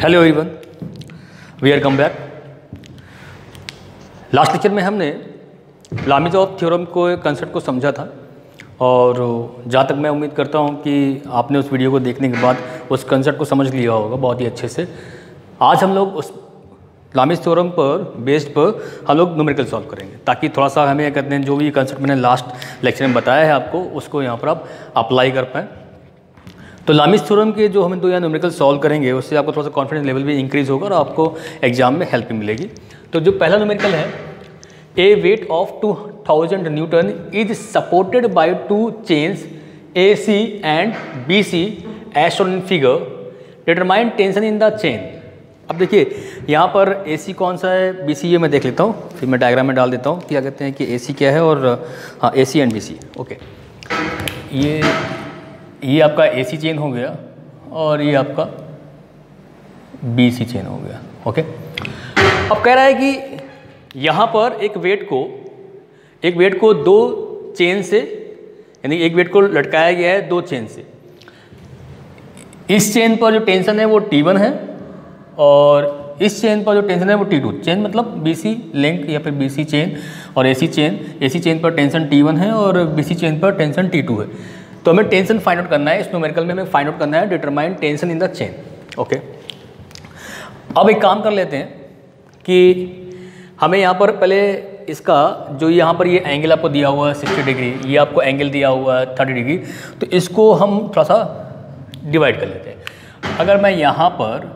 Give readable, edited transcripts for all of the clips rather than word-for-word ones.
Hello everyone, we are come back. Last lecture में हमने लामीज़ theorem को कंसेप्ट को समझा था और जहाँ तक मैं उम्मीद करता हूँ कि आपने उस वीडियो को देखने के बाद उस कंसेप्ट को समझ लिया होगा बहुत ही अच्छे से। आज हम लोग उस लामीज़ थ्योरम पर बेस्ड पर हम लोग न्यूमेरिकल सॉल्व करेंगे ताकि थोड़ा सा हमें कहते हैं जो भी कंसेप्ट मैंने लास्ट लेक्चर में बताया है आपको उसको यहाँ पर आप अप्लाई कर पाएँ। तो लामीज़ थ्योरम के जो हम दो यहाँ न्यूमेरिकल सॉल्व करेंगे उससे आपको थोड़ा सा कॉन्फिडेंस लेवल भी इंक्रीज होगा और आपको एग्जाम में हेल्प भी मिलेगी। तो जो पहला न्यूमेरिकल है, a weight of 2000 newton is supported by two chains AC and BC as shown in figure, determine tension in the chain. अब देखिए यहाँ पर AC कौन सा है, BC ये मैं देख लेता हूँ, फिर मैं डायग्राम में डाल देता हूँ क्या कहते हैं कि AC क्या है और हाँ AC एंड BC। ओके, ये आपका AC चेन हो गया और ये आपका BC चेन हो गया। ओके, अब कह रहा है कि यहाँ पर एक वेट को दो चेन से, यानी एक वेट को लटकाया गया है दो चेन से। इस चेन पर जो टेंशन है वो T1 है और इस चेन पर जो टेंशन है वो T2। चेन मतलब BC लिंक या फिर BC चेन और AC चेन पर टेंशन T1 है और BC चेन पर टेंशन T2 है। तो हमें टेंशन फाइंड आउट करना है, इस न्यूमेरिकल में हमें फाइंड आउट करना है determine tension in the chain. Okay, अब एक काम कर लेते हैं कि हमें यहाँ पर पहले इसका जो यहाँ पर ये एंगल आपको दिया हुआ है 60 डिग्री, ये आपको एंगल दिया हुआ है 30 डिग्री, तो इसको हम थोड़ा सा डिवाइड कर लेते हैं। अगर मैं यहाँ पर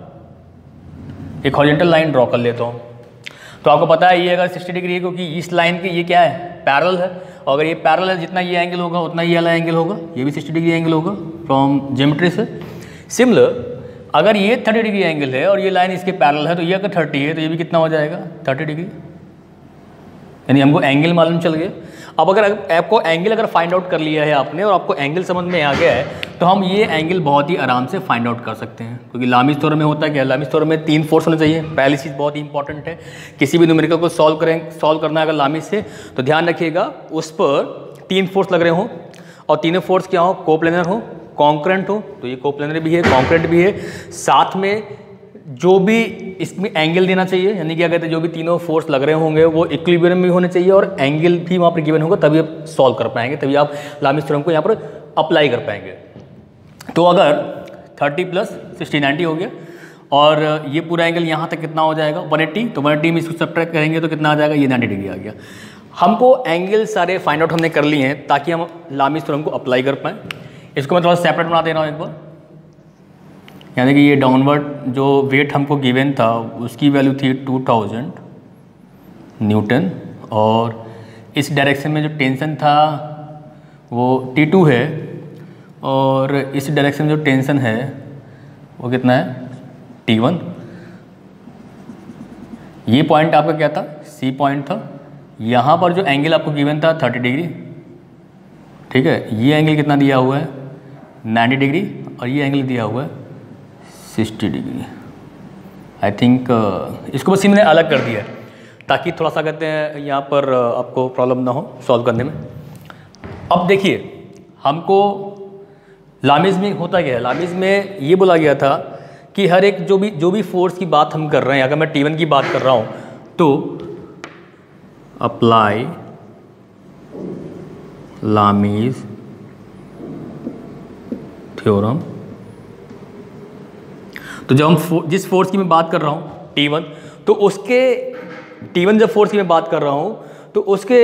एक हॉरिजॉन्टल लाइन ड्रॉ कर लेता हूँ तो आपको पता है ये अगर 60 डिग्री है क्योंकि इस लाइन के ये क्या है, पैरेलल है, और अगर ये पैरेलल है जितना ये एंगल होगा उतना ये वाला एंगल होगा, ये भी 60 डिग्री एंगल होगा फ्रॉम ज्योमेट्री से। सिमिलर अगर ये 30 डिग्री एंगल है और ये लाइन इसके पैरेलल है तो ये अगर 30 है तो ये भी कितना हो जाएगा 30 डिग्री, यानी हमको एंगल मालूम चल गया। अब अगर आपको एंगल अगर फाइंड आउट कर लिया है आपने और आपको एंगल समझ में आ गया है तो हम ये एंगल बहुत ही आराम से फाइंड आउट कर सकते हैं, क्योंकि लामीज़ थ्योरम में होता क्या है, लामीज़ थ्योरम में 3 फोर्स होने चाहिए। पहली चीज़ बहुत ही इंपॉर्टेंट है, किसी भी न्यूमेरिकल को सॉल्व करना है अगर लामीज़ से तो ध्यान रखिएगा उस पर 3 फोर्स लग रहे हों और तीनों फोर्स क्या हो, कोप्लेनर हो, कॉन्करेंट हो, तो ये कोप्लेनर भी है, कॉन्करेंट भी है, साथ में जो भी इसमें एंगल देना चाहिए, यानी क्या कहते हैं जो भी तीनों फोर्स लग रहे होंगे वो इक्विलिब्रियम में होने चाहिए और एंगल भी वहाँ पर गिवन होगा, तभी आप सॉल्व कर पाएंगे, तभी आप लामीज़ थ्योरम को यहाँ पर अप्लाई कर पाएंगे। तो अगर 30 + 60 90 हो गया और ये पूरा एंगल यहाँ तक कितना हो जाएगा 180, तो 180 में इसको सब्ट्रैक्ट करेंगे तो कितना आ जाएगा, ये 90 डिग्री आ गया। हमको एंगल सारे फाइंड आउट हमने कर लिए हैं ताकि हम लामीज़ थ्योरम को अप्लाई कर पाएँ। इसको मैं थोड़ा सेपरेट बना दे रहा हूँ एक बार, यानी कि ये डाउनवर्ड जो वेट हमको गिवन था उसकी वैल्यू थी 2000 न्यूटन और इस डायरेक्शन में जो टेंशन था वो T2 है और इस डायरेक्शन में जो टेंशन है वो कितना है T1। ये पॉइंट आपका क्या था, C पॉइंट था। यहाँ पर जो एंगल आपको गिवन था 30 डिग्री, ठीक है, ये एंगल कितना दिया हुआ है 90 डिग्री और ये एंगल दिया हुआ है 60 डिग्री। आई थिंक इसको बस मैंने अलग कर दिया है ताकि थोड़ा सा कहते हैं यहाँ पर आपको प्रॉब्लम ना हो सॉल्व करने में। अब देखिए हमको लामीज़ में होता क्या है, लामीज़ में ये बोला गया था कि हर एक जो भी फोर्स की बात हम कर रहे हैं, अगर मैं T1 की बात कर रहा हूँ तो अप्लाई लामीज़ थ्योरम। तो जब हम जिस फोर्स की मैं बात कर रहा हूँ T1, तो उसके T1 जब फोर्स की मैं बात कर रहा हूँ तो उसके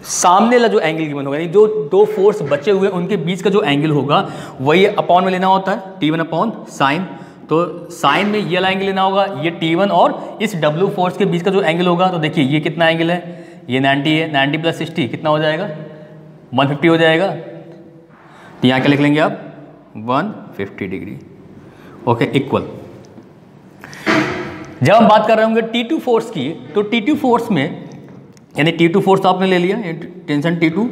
सामने वाला जो एंगल गिवन होगा, यानी जो दो फोर्स बचे हुए उनके बीच का जो एंगल होगा वही अपॉन में लेना होता है, T1 अपॉन साइन। तो साइन में ये वाला एंगल लेना होगा, ये T1 और इस W फोर्स के बीच का जो एंगल होगा, तो देखिए ये कितना एंगल है, ये 90 है, 90 + 60 कितना हो जाएगा 150 हो जाएगा। तो यहाँ क्या लिख लेंगे आप 150 डिग्री। Okay, equal. जब हम बात कर रहे होंगे T2 फोर्स की, तो T2 फोर्स में, यानी T2 फोर्स तो आपने ले लिया, टेंशन T2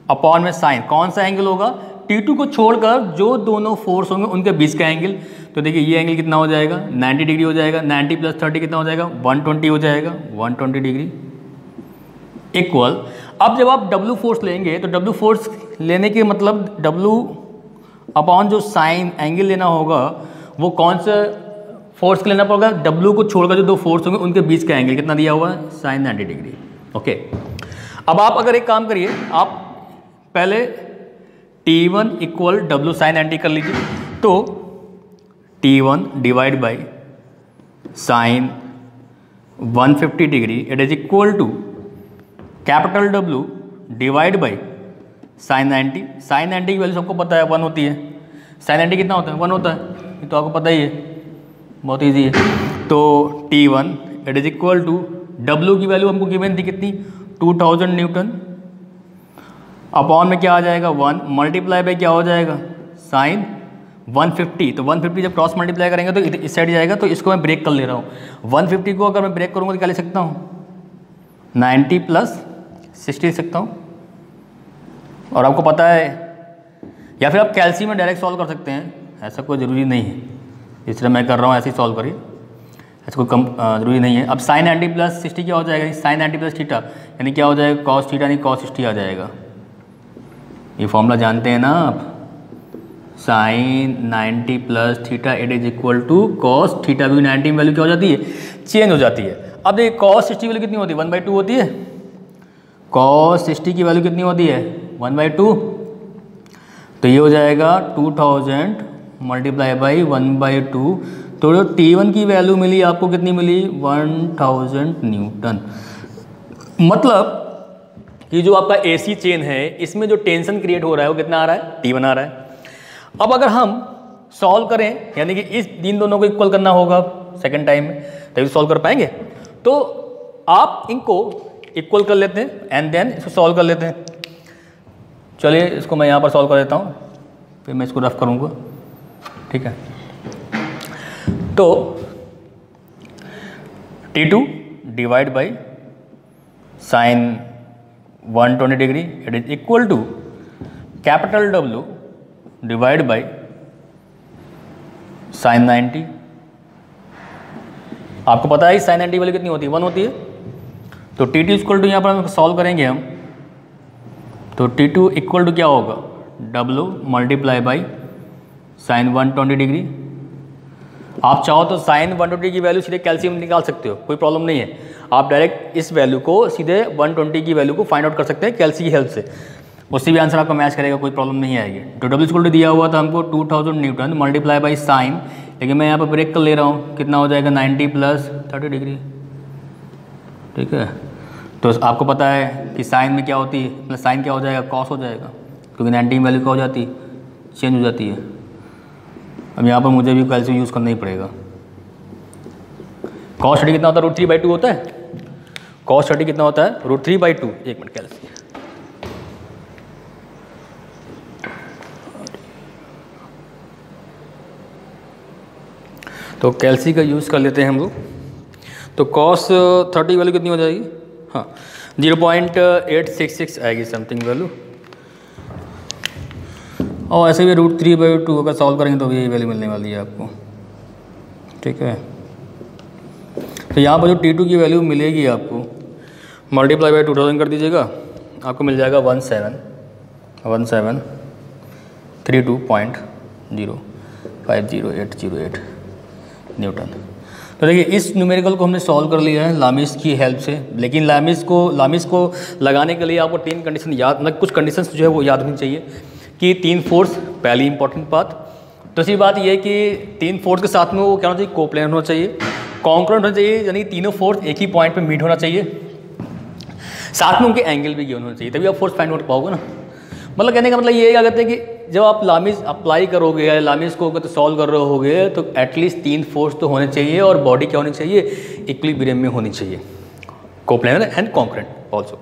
अपॉन में साइन, कौन सा एंगल होगा T2 को छोड़कर जो दोनों फोर्स होंगे उनके बीच का एंगल। तो देखिए ये एंगल कितना हो जाएगा 90 डिग्री हो जाएगा, 90 + 30 कितना हो जाएगा 120 हो जाएगा, 120 डिग्री इक्वल। अब जब आप W फोर्स लेंगे तो W फोर्स लेने के मतलब W अपॉन जो साइन एंगल लेना होगा वो कौन सा फोर्स का लेना पड़ेगा, W को छोड़कर जो दो फोर्स होंगे उनके बीच का एंगल कितना दिया हुआ है, साइन 90 डिग्री। ओके, अब आप अगर एक काम करिए, आप पहले T1 इक्वल W साइन 90 कर लीजिए, तो T1 divide by sine 150 degree it is equal to capital W divide by sine 90। Sine 90 की वैल्यू सबको पता है 1 होती है, साइन 90 कितना होता है, 1 होता है, ये तो आपको पता ही है, बहुत ईजी है। तो T1 it is equal to W की वैल्यू हमको गिवन थी कितनी, 2000 न्यूटन, अपॉन में क्या आ जाएगा 1 मल्टीप्लाई बाई क्या हो जाएगा साइन 150। तो 150 जब क्रॉस मल्टीप्लाई करेंगे तो इस साइड जाएगा, तो इसको मैं ब्रेक कर ले रहा हूँ। 150 को अगर मैं ब्रेक करूँगा तो क्या लिख सकता हूँ, 90 प्लस 60 लिख सकता हूँ। और आपको पता है, या फिर आप कैल्सी में डायरेक्ट सॉल्व कर सकते हैं, ऐसा कोई ज़रूरी नहीं है, इस तरह मैं कर रहा हूँ ऐसे ही सॉल्व करिए, ऐसा कोई कम ज़रूरी नहीं है। अब साइन 90 प्लस 60 क्या हो जाएगा, साइन 90 प्लस थीटा यानी क्या हो जाएगा, कॉस थीटा यानी कॉस 60 आ जाएगा। ये फॉर्मूला जानते हैं ना आप, sine 90 plus theta it is equal to cos theta, भी 90 में वैल्यू क्या हो जाती है, चेंज हो जाती है। अब देखिए कॉस 60 की वैल्यू कितनी होती है, 1/2 होती है, कॉस 60 की वैल्यू कितनी होती है 1/2, तो ये हो जाएगा 2000 मल्टीप्लाई बाई 1/2। तो जो T1 की वैल्यू मिली आपको कितनी मिली, 1000 न्यूटन। मतलब कि जो आपका AC चेन है इसमें जो टेंशन क्रिएट हो रहा है वो कितना आ रहा है, T1 आ रहा है। अब अगर हम सॉल्व करें, यानी कि इस इन दोनों को इक्वल करना होगा सेकंड टाइम में, तभी सॉल्व कर पाएंगे, तो आप इनको इक्वल कर लेते हैं एंड देन इसको सॉल्व कर लेते हैं। चलिए इसको मैं यहाँ पर सॉल्व कर देता हूँ, फिर मैं इसको रफ करूँगा, ठीक है। तो T2 divide by sine 120 degree it is equal to capital W divide by sine 90। आपको पता है साइन 90 वाली कितनी होती है, 1 होती है। तो T2 इक्वल टू यहाँ पर हम सॉल्व करेंगे हम, तो T2 इक्वल टू क्या होगा, W multiply by sine 120 degree. आप चाहो तो साइन 120 की वैल्यू सीधे कैल्शियम निकाल सकते हो, कोई प्रॉब्लम नहीं है। आप डायरेक्ट इस वैल्यू को सीधे 120 की वैल्यू को फाइंड आउट कर सकते हैं कैल्सी की हेल्प से, उससे भी आंसर आपका मैच करेगा, कोई प्रॉब्लम नहीं आएगी। तो W इक्वल टू दिया हुआ था हमको 2000 न्यूटन मल्टीप्लाई बाई साइन, लेकिन मैं यहाँ पर ब्रेक कर ले रहा हूँ, कितना हो जाएगा 90 प्लस 30 डिग्री, ठीक है। तो आपको पता है कि साइन में क्या होती है, मतलब साइन क्या हो जाएगा, कॉस हो जाएगा, क्योंकि 90 में वैल्यू क्या हो जाती है, चेंज हो जाती है। अब यहाँ पर मुझे भी कैल्शियम यूज़ करना ही पड़ेगा। कॉस 30 कितना होता है, √3/2 होता है। कॉस 30 कितना होता है, √3/2। एक मिनट कैल्शियम, तो कैल्सी का यूज़ कर लेते हैं हम लोग। तो कॉस 30 वैल्यू कितनी हो जाएगी, हाँ 0.866 आएगी समथिंग वैल्यू, और ऐसे भी √3/2 अगर सॉल्व करेंगे तो भी यही वैल्यू मिलने वाली है आपको, ठीक है। तो यहाँ पर जो T2 की वैल्यू मिलेगी आपको, मल्टीप्लाई बाई 2000 कर दीजिएगा, आपको मिल जाएगा 1732.0500808 न्यूटन। तो देखिए इस न्यूमेरिकल को हमने सॉल्व कर लिया है लामिस की हेल्प से, लेकिन लामिस को लगाने के लिए आपको 3 कंडीशन याद, मतलब कुछ कंडीशंस जो है वो याद होनी चाहिए कि 3 फोर्स पहली इंपॉर्टेंट बात। दूसरी बात ये कि 3 फोर्स के साथ में वो क्या होना चाहिए, कोप्लेनर होना चाहिए, कॉन्ग्रुएंट होना चाहिए, यानी तीनों फोर्स एक ही पॉइंट पे मीट होना चाहिए, साथ में उनके एंगल भी गिवन होना चाहिए, तभी आप फोर्स फाइंड आउट पाओगे ना। मतलब कहने का मतलब ये क्या कहते हैं कि जब आप लामिस अप्लाई करोगे या लामिस को अगर तो सॉल्व कर रहे होगे तो एटलीस्ट 3 फोर्स तो होने चाहिए, और बॉडी क्या होनी चाहिए, इक्विलिब्रियम में होनी चाहिए, coplanar and congruent also.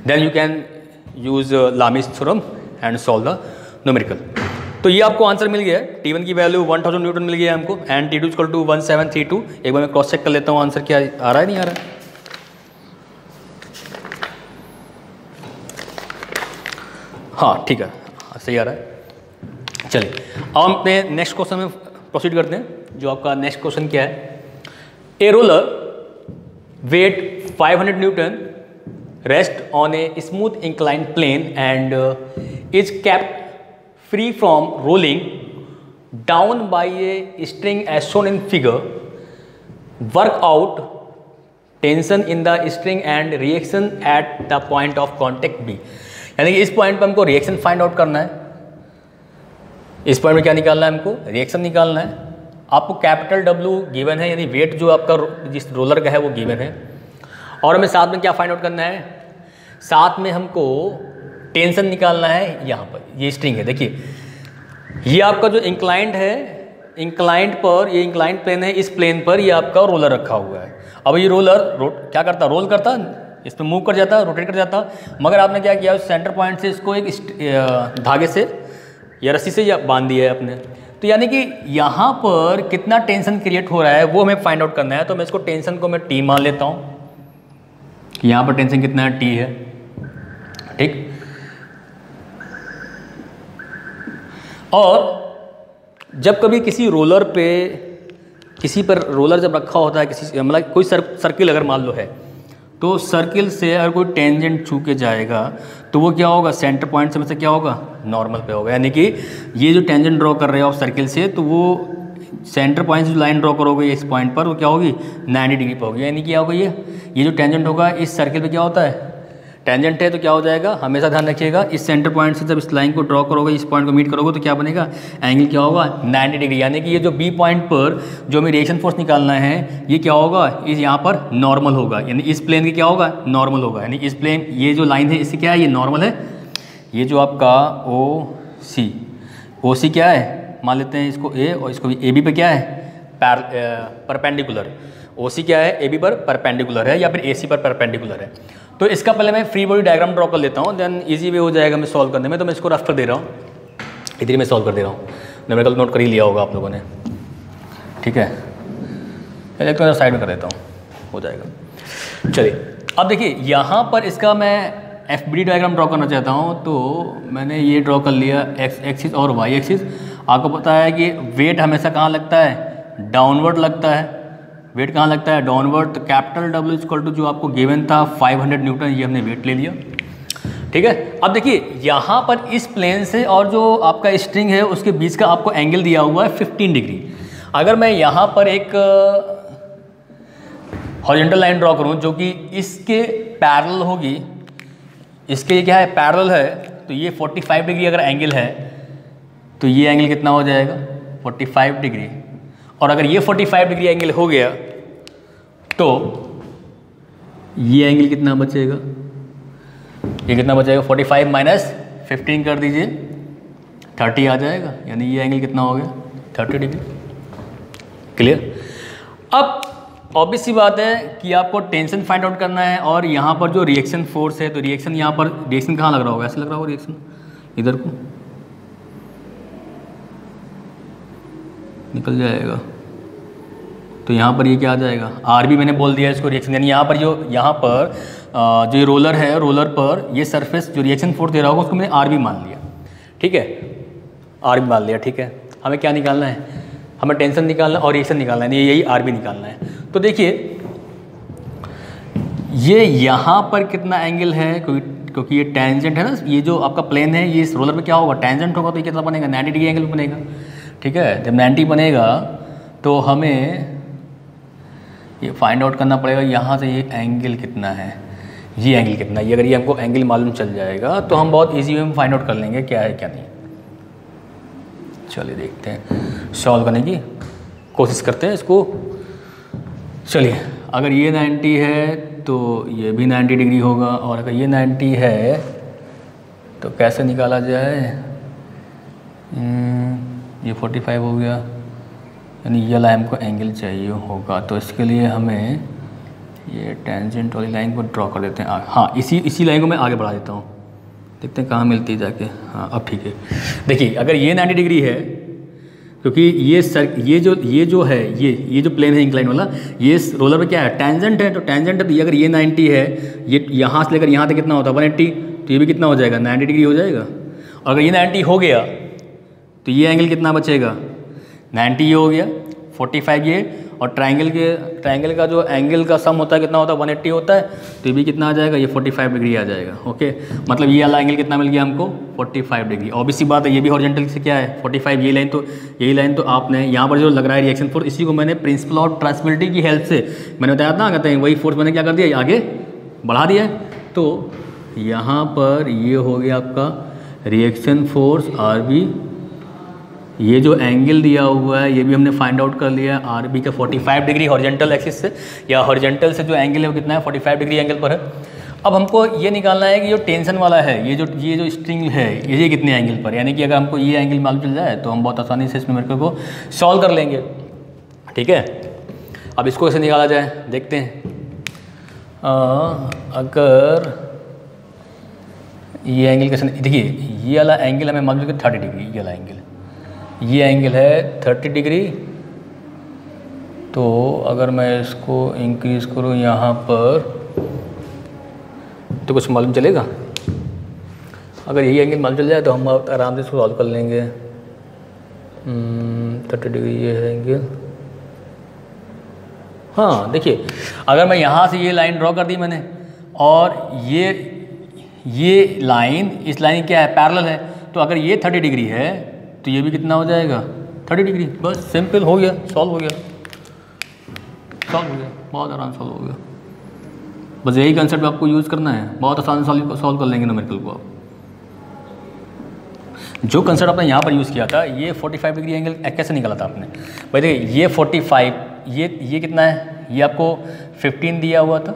Then you can use Lami's theorem and solve the numerical. तो ये आपको आंसर मिल गया है, T1 की वैल्यू 1000 न्यूटन मिल गया है हमको, एंड T2 इक्वल टू 1732। एक बार मैं क्रॉस चेक कर लेता हूँ आंसर क्या आ रहा है, नहीं आ रहा है। हाँ ठीक है, सही आ रहा है। चलिए अब हम अपने नेक्स्ट क्वेश्चन में प्रोसीड करते हैं। जो आपका नेक्स्ट क्वेश्चन क्या है, a roller weight 500 newton rest on a smooth inclined plane and is kept free from rolling down by a string as shown in figure, work out tension in the string and reaction at the point of contact B. यानी कि इस point पर हमको reaction find out करना है। इस point में क्या निकालना है हमको? रिएक्शन निकालना है। आपको कैपिटल डब्ल्यू गिवन है, यानी वेट जो आपका जिस रोलर का है वो गिवन है, और हमें साथ में क्या फाइंड आउट करना है? साथ में हमको टेंशन निकालना है। यहाँ पर ये स्ट्रिंग है, देखिए ये आपका जो इंक्लाइंड है, इंक्लाइंड पर, ये इंक्लाइंड प्लेन है, इस प्लेन पर ये आपका रोलर रखा हुआ है। अब ये रोलर क्या करता? रोल करता, इस पर मूव कर जाता, रोटेट कर जाता, मगर आपने क्या किया? सेंटर पॉइंट से इसको एक धागे से या रस्सी से या बांध दिया है आपने। तो यानी कि यहाँ पर कितना टेंशन क्रिएट हो रहा है वो हमें फाइंड आउट करना है। तो मैं इसको टेंशन को मैं टी मान लेता हूँ कि यहाँ पर टेंशन कितना है? टी है, ठीक। और जब कभी किसी रोलर पे, किसी पर रोलर जब रखा होता है, किसी मतलब कोई सर्किल अगर मान लो है, तो सर्किल से अगर कोई टेंजेंट छू के जाएगा तो वो क्या होगा? सेंटर पॉइंट से मतलब क्या होगा? नॉर्मल पे होगा। यानी कि ये जो टेंजेंट ड्रॉ कर रहे हो आप सर्किल से, तो वो सेंटर पॉइंट से जो लाइन ड्रॉ करोगे इस पॉइंट पर, वो क्या होगी? 90 डिग्री पर होगी। यानी कि क्या होगा? ये जो टेंजेंट होगा इस सर्किल पे क्या होता है? टेंजेंट है, तो क्या हो जाएगा? हमेशा ध्यान रखिएगा, इस सेंटर पॉइंट से जब इस लाइन को ड्रॉ करोगे, इस पॉइंट को मीट करोगे, तो क्या बनेगा? एंगल क्या होगा? 90 डिग्री। यानी कि ये जो बी पॉइंट पर जो हमें रिएक्शन फोर्स निकालना है, ये क्या होगा? इस यहाँ पर नॉर्मल होगा, यानी इस प्लेन की क्या होगा? नॉर्मल होगा। यानी इस प्लेन, ये जो लाइन है इससे क्या है? ये नॉर्मल है। ये जो आपका ओ सी क्या है? मान लेते हैं इसको ए, और इसको भी ए बी पे क्या है? परपेंडिकुलर। ओ सी क्या है? ए बी पर परपेंडिकुलर है, या फिर ए सी पर परपेंडिकुलर है। तो इसका पहले मैं फ्री बॉडी डायग्राम ड्रॉ कर लेता हूँ, देन इजी वे हो जाएगा मैं सॉल्व करने में। तो मैं इसको रफ कर दे रहा हूँ, इधर मैं सॉल्व कर दे रहा हूँ। न्यूमेरिकल नोट कर ही लिया होगा आप लोगों ने, ठीक है। एक तो साइड में कर देता हूँ, हो जाएगा। चलिए अब देखिए, यहाँ पर इसका मैं F B D diagram draw करना चाहता हूँ। तो मैंने ये ड्रॉ कर लिया, एक्स एक्सिस और वाई एक्सिस। आपको पता है कि वेट हमेशा कहाँ लगता है? डाउनवर्ड लगता है। वेट कहाँ लगता है? डाउनवर्ड। तो कैपिटल डब्ल्यू इक्वल टू जो आपको गिवन था 500 न्यूटन, ये हमने वेट ले लिया, ठीक है। अब देखिए यहाँ पर इस प्लेन से और जो आपका स्ट्रिंग है उसके बीच का आपको एंगल दिया हुआ है 15 डिग्री। अगर मैं यहाँ पर एक हॉरिजॉन्टल लाइन ड्रॉ करूँ जो कि इसके पैरेलल होगी, इसके क्या है? पैरेलल है, तो ये 45 डिग्री अगर एंगल है, तो ये एंगल कितना हो जाएगा? 45 डिग्री। और अगर ये 45 डिग्री एंगल हो गया तो ये एंगल कितना बचेगा? ये कितना बचेगा? 45 माइनस 15 कर दीजिए, 30 आ जाएगा। यानी ये एंगल कितना हो गया? 30 डिग्री। क्लियर? अब ऑब्वियस सी बात है कि आपको टेंशन फाइंड आउट करना है, और यहाँ पर जो रिएक्शन फोर्स है, तो रिएक्शन यहाँ पर, रिएक्शन कहाँ लग रहा होगा? ऐसे लग रहा होगा रिएक्शन, इधर को निकल जाएगा। तो यहाँ पर ये क्या आ जाएगा? आर बी मैंने बोल दिया इसको रिएक्शन। यानी यहाँ पर जो ये रोलर है, रोलर पर ये सरफेस जो रिएक्शन फोर्स दे रहा होगा उसको मैंने आर बी मान लिया, ठीक है। आर बी मान लिया, ठीक है। हमें क्या निकालना है? हमें टेंशन निकालना और रिएक्शन निकालना है, यही आर बी निकालना है। तो देखिए ये यहाँ पर कितना एंगल है, क्योंकि ये टेंजेंट है ना, ये जो आपका प्लेन है, ये इस रोलर पे क्या होगा? टेंजेंट होगा, तो ये कितना बनेगा? 90 डिग्री एंगल बनेगा, ठीक है। जब 90 बनेगा तो हमें ये फाइंड आउट करना पड़ेगा यहाँ से ये एंगल कितना है, ये एंगल कितना है। अगर ये हमको एंगल मालूम चल जाएगा तो हम बहुत इजी वे में फाइंड आउट कर लेंगे क्या है क्या नहीं। चलिए देखते हैं, सॉल्व करने की कोशिश करते हैं इसको। चलिए, अगर ये 90 है तो ये भी 90 डिग्री होगा, और अगर ये 90 है तो कैसे निकाला जाए? ये 45 हो गया, यानी ये लाइन हमको एंगल चाहिए होगा। तो इसके लिए हमें ये टेंजेंट वाली लाइन को ड्रॉ कर देते हैं। हाँ, इसी लाइन को मैं आगे बढ़ा देता हूँ, देखते हैं कहाँ मिलती है जाके। हाँ, अब ठीक है। देखिए, अगर ये 90 डिग्री है, क्योंकि ये जो प्लेन है इंक्लाइन वाला, ये रोलर पे क्या है? टेंजेंट है। तो टेंजेंट है, तो अगर ये 90 है, ये यहाँ से लेकर यहाँ तक कितना होता है? 180। तो ये भी कितना हो जाएगा? 90 डिग्री हो जाएगा। और अगर ये 90 हो गया तो ये एंगल कितना बचेगा? 90 ये हो गया, 45 ये, और ट्रायंगल का जो एंगल का सम होता है कितना होता है 180 होता है, तो ये भी कितना आ जाएगा, ये 45 डिग्री आ जाएगा। ओके, मतलब ये वाला एंगल कितना मिल गया हमको 45 डिग्री। ऑब्वियसली बात है ये भी हॉरिजॉन्टल से क्या है 45, यही लाइन तो आपने यहाँ पर जो लग रहा है रिएक्शन फोर्स, इसी को मैंने प्रिंसिपल ऑफ ट्रांसमिसिबिलिटी की हेल्प से मैंने बताया था, कहते हैं वही फोर्स मैंने क्या कर दिया, आगे बढ़ा दिया है। तो यहाँ पर ये हो गया आपका रिएक्शन फोर्स RB, ये जो एंगल दिया हुआ है ये भी हमने फाइंड आउट कर लिया है RB का 45 डिग्री हॉरिजॉन्टल एक्सिस से, या हॉरिजॉन्टल से जो एंगल है वो कितना है 45 डिग्री एंगल पर है। अब हमको ये निकालना है कि जो टेंशन वाला है ये जो स्ट्रिंग है ये कितने एंगल पर, यानी कि अगर हमको ये एंगल मालूम चल जाए तो हम बहुत आसानी से इस न्यूमेरिकल को सॉल्व कर लेंगे। ठीक है, अब इसको कैसे निकाला जाए देखते हैं। अगर ये एंगल कैसे, देखिए ये वाला एंगल हमें मालूम है 30 डिग्री, ये वाला एंगल, ये एंगल है 30 डिग्री। तो अगर मैं इसको इंक्रीज़ करूँ यहाँ पर तो कुछ मालूम चलेगा। अगर यही एंगल मालूम चल जाए तो हम आराम से इसको सॉल्व कर लेंगे। 30 डिग्री ये है एंगल। हाँ देखिए, अगर मैं यहाँ से ये लाइन ड्रॉ कर दी मैंने, और ये लाइन इस लाइन क्या है पैरेलल है, तो अगर ये 30 डिग्री है तो ये भी कितना हो जाएगा 30 डिग्री। बस सिंपल हो गया, सॉल्व हो गया, बहुत आराम सॉल्व हो गया। बस यही कंसेप्ट आपको यूज़ करना है, बहुत आसान से सॉल्व कर लेंगे न्यूमेरिकल को आप। जो कंसेप्ट आपने यहाँ पर यूज़ किया था, ये 45 डिग्री एंगल कैसे निकाला था आपने भाई, देखिए ये 45, ये कितना है, ये आपको 15 दिया हुआ था,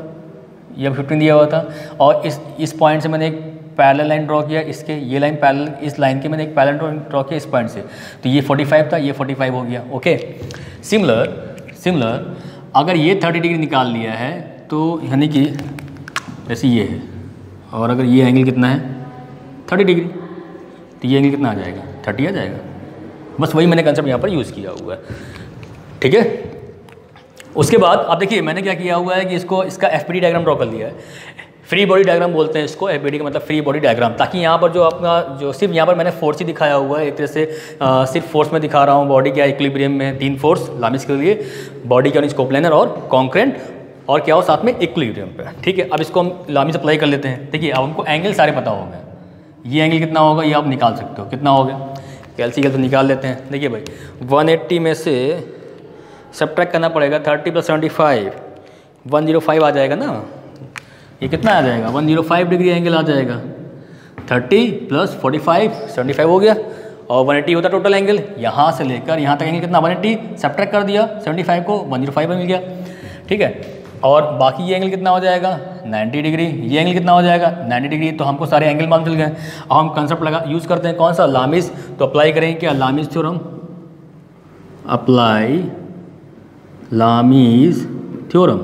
ये 15 दिया हुआ था, और इस पॉइंट से मैंने एक पैरेलल लाइन ड्रॉ किया, इसके ये लाइन पैरेलल, इस लाइन के मैंने एक पैरेलल ड्रॉ किया इस पॉइंट से, तो ये 45 था, ये 45 हो गया। ओके, सिमिलर अगर ये 30 डिग्री निकाल लिया है तो यानी कि जैसे ये है, और अगर ये एंगल कितना है 30 डिग्री, तो ये एंगल कितना आ जाएगा 30 आ जाएगा। बस वही मैंने कंसेप्ट यहाँ पर यूज़ किया हुआ है। ठीक है, उसके बाद अब देखिए मैंने क्या किया हुआ है कि इसका FPD डायग्राम ड्रॉ कर लिया है। फ्री बॉडी डायग्राम बोलते हैं इसको, FPD का मतलब फ्री बॉडी डायग्राम, ताकि यहाँ पर जो अपना जो सिर्फ यहाँ पर मैंने फोर्स ही दिखाया हुआ है, एक तरह से सिर्फ फोर्स में दिखा रहा हूँ। बॉडी क्या इक्विलिब्रियम में 3 फोर्स लामिस के लिए, बॉडी क्या कोप्लेनर और कॉन्करेंट, और क्या हो साथ में इक्विलिब्रियम पे। ठीक है, अब इसको हम लामिस अप्लाई कर लेते हैं। देखिए अब हमको एंगल सारे पता हो गए, ये एंगल कितना होगा ये आप निकाल सकते हो, कितना हो गया कैलसी तो निकाल लेते हैं। देखिए भाई 180 में से सब्ट्रैक्ट करना पड़ेगा 30 + 75, 105 आ जाएगा ना, ये कितना आ जाएगा 105 डिग्री एंगल आ जाएगा। 30 + 45 75 हो गया, और 180 होता टोटल एंगल, यहाँ से लेकर यहाँ तक एंगल कितना 180, सब्ट्रैक्ट कर दिया 75 को 105 मिल गया। ठीक है, और बाकी ये एंगल कितना हो जाएगा 90 डिग्री, ये एंगल कितना हो जाएगा 90 डिग्री। तो हमको सारे एंगल मालूम चल गए। अब हम कंसेप्ट यूज़ करते हैं कौन सा, लामिस। तो अप्लाई करेंगे क्या, लामिस थ्योरम, अप्लाई लामिस थ्योरम।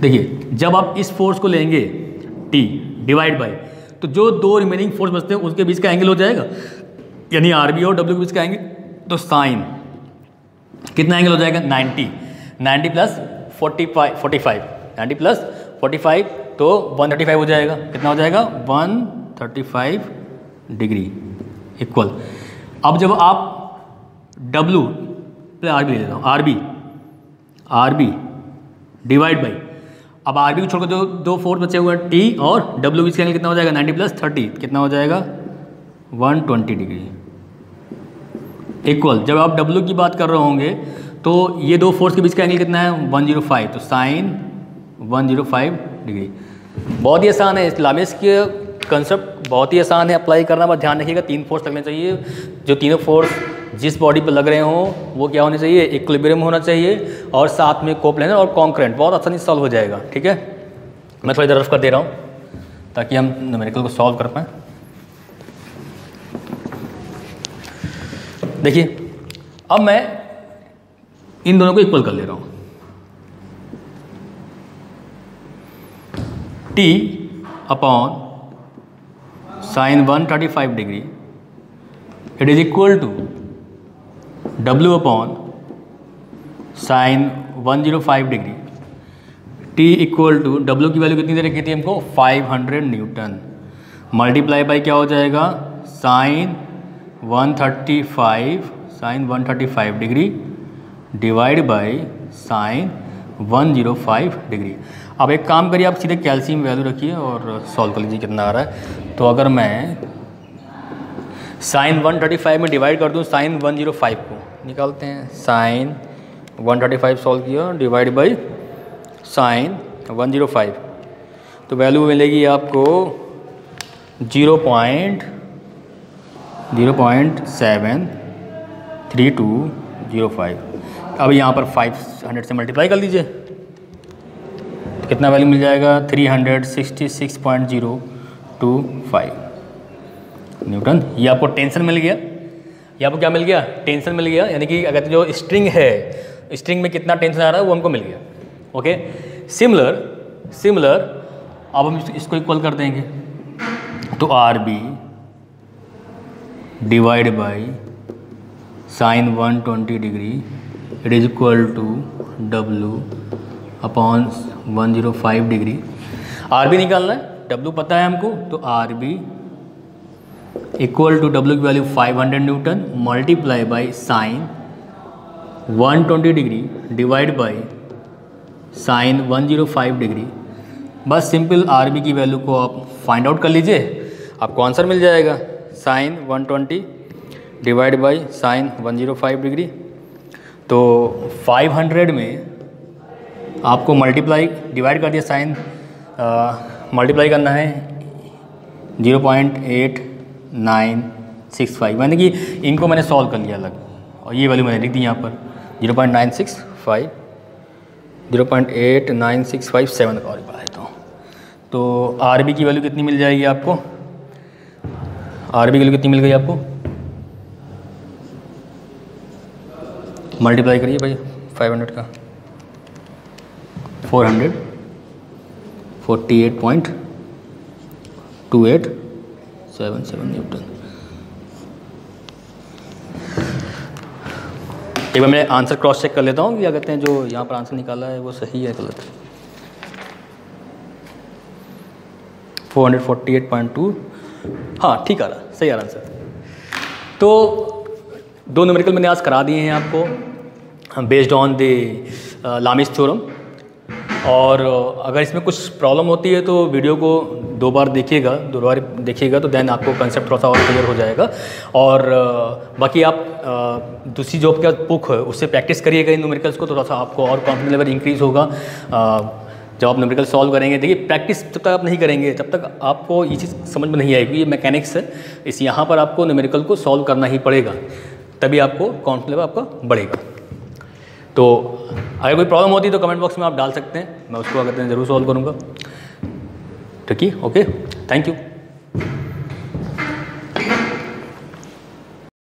देखिए जब आप इस फोर्स को लेंगे T डिवाइड बाय, तो जो 2 रिमेनिंग फोर्स बचते हैं उसके बीच का एंगल हो जाएगा, यानी RB और W के बीच का एंगल, तो साइन कितना एंगल हो जाएगा 90 + 45 90 + 45 तो 135 हो जाएगा। कितना हो जाएगा 135 डिग्री इक्वल। अब जब आप W RB ले लेता हूँ, RB डिवाइड बाई, अब RB को छोड़कर जो 2 फोर्स बचे हुए हैं T और W बीच का एंगल कितना हो जाएगा 90 + 30 कितना हो जाएगा 120 डिग्री इक्वल। जब आप W की बात कर रहे होंगे तो ये 2 फोर्स के बीच का एंगल कितना है 105, तो साइन 105 डिग्री। बहुत ही आसान है, लामिस के कंसेप्ट बहुत ही आसान है अप्लाई करना, बस ध्यान रखिएगा 3 फोर्स लगने चाहिए। जो तीनों फोर्स जिस बॉडी पर लग रहे हों वो क्या होने चाहिए, इक्विलिब्रियम होना चाहिए, और साथ में कोप्लेनर और कॉन्करेंट, बहुत आसानी से सॉल्व हो जाएगा। ठीक है, मैं थोड़ी देर रफ कर दे रहा हूँ ताकि हम न्यूमेरिकल को सॉल्व कर पाएँ। देखिए अब मैं इन दोनों को इक्वल कर ले रहा हूँ। T upon sine 135 degree it is equal to W upon sine 105 degree. T equal to W की वैल्यू कितनी दे रखी थी हमको 500 न्यूटन, मल्टीप्लाई बाई क्या हो जाएगा sine 135 degree divide by sine 105 degree. अब एक काम करिए, आप सीधे कैल्शियम वैल्यू रखिए और सॉल्व कर लीजिए कितना आ रहा है। तो अगर मैं साइन 135 में डिवाइड कर दूँ साइन 105 को, निकालते हैं साइन 135 सॉल्व किया डिवाइड बाई साइन 105, तो वैल्यू मिलेगी आपको 0.73205। अब यहाँ पर 500 से मल्टीप्लाई कर लीजिए, तो कितना वैल्यू मिल जाएगा 366.025 न्यूटन। ये आपको टेंशन मिल गया, ये आपको क्या मिल गया, टेंशन मिल गया। यानी कि अगर जो स्ट्रिंग है, स्ट्रिंग में कितना टेंशन आ रहा है वो हमको मिल गया। ओके, सिमिलर अब हम इसको इक्वल कर देंगे, तो R B divide by sine 120 degree it is equal to W upon 105 degree. R B निकालना है, W पता है हमको, तो R B equal to W की value 500 newton multiply by sine 120 degree divide by sine 105 degree. बस simple R B की value को आप फाइंड आउट कर लीजिए, आपको आंसर मिल जाएगा sine 120 divide by sine 105 degree. तो 500 में आपको मल्टीप्लाई डिवाइड कर दिया, साइन मल्टीप्लाई करना है 0.8965, यानी कि इनको मैंने सॉल्व कर लिया अलग, और ये वैल्यू मैंने लिख दी यहाँ पर 0.965 और बता देता हूँ। तो आर बी की वैल्यू कितनी मिल जाएगी आपको, आर बी की वैल्यू कितनी मिल गई आपको, मल्टीप्लाई करिए भाई 500 का 448.2877 न्यूटन। एक बार मैं आंसर क्रॉस चेक कर लेता हूँ, क्या कहते हैं जो यहाँ पर आंसर निकाला है वो सही है गलत। 448.2, हाँ ठीक आ रहा, सही आ रहा आंसर। तो 2 न्यूमेरिकल मैंने आज करा दिए हैं आपको बेस्ड ऑन द लामिस थ्योरम, और अगर इसमें कुछ प्रॉब्लम होती है तो वीडियो को 2 बार देखिएगा, 2 बार देखिएगा तो देन आपको कंसेप्ट थोड़ा सा और क्लियर हो जाएगा। और बाकी आप दूसरी जो आपका बुक है उससे प्रैक्टिस करिएगा इन न्यूमेरिकल्स को, थोड़ा सा आपको और कॉन्फिडेंस लेवल इंक्रीज़ होगा जब आप न्यूमेरिकल सॉल्व करेंगे। देखिए प्रैक्टिस जब तक आप नहीं करेंगे तब तक आपको ये चीज़ समझ में नहीं आएगी, ये मैकेनिक्स है, इस यहाँ पर आपको न्यूमेरिकल को सॉल्व करना ही पड़ेगा, तभी आपको कॉन्फिडेंस लेवल आपका बढ़ेगा। तो अगर कोई प्रॉब्लम होती है तो कमेंट बॉक्स में आप डाल सकते हैं, मैं उसको अगर ज़रूर सॉल्व करूँगा। ठीक है, ओके, थैंक यू।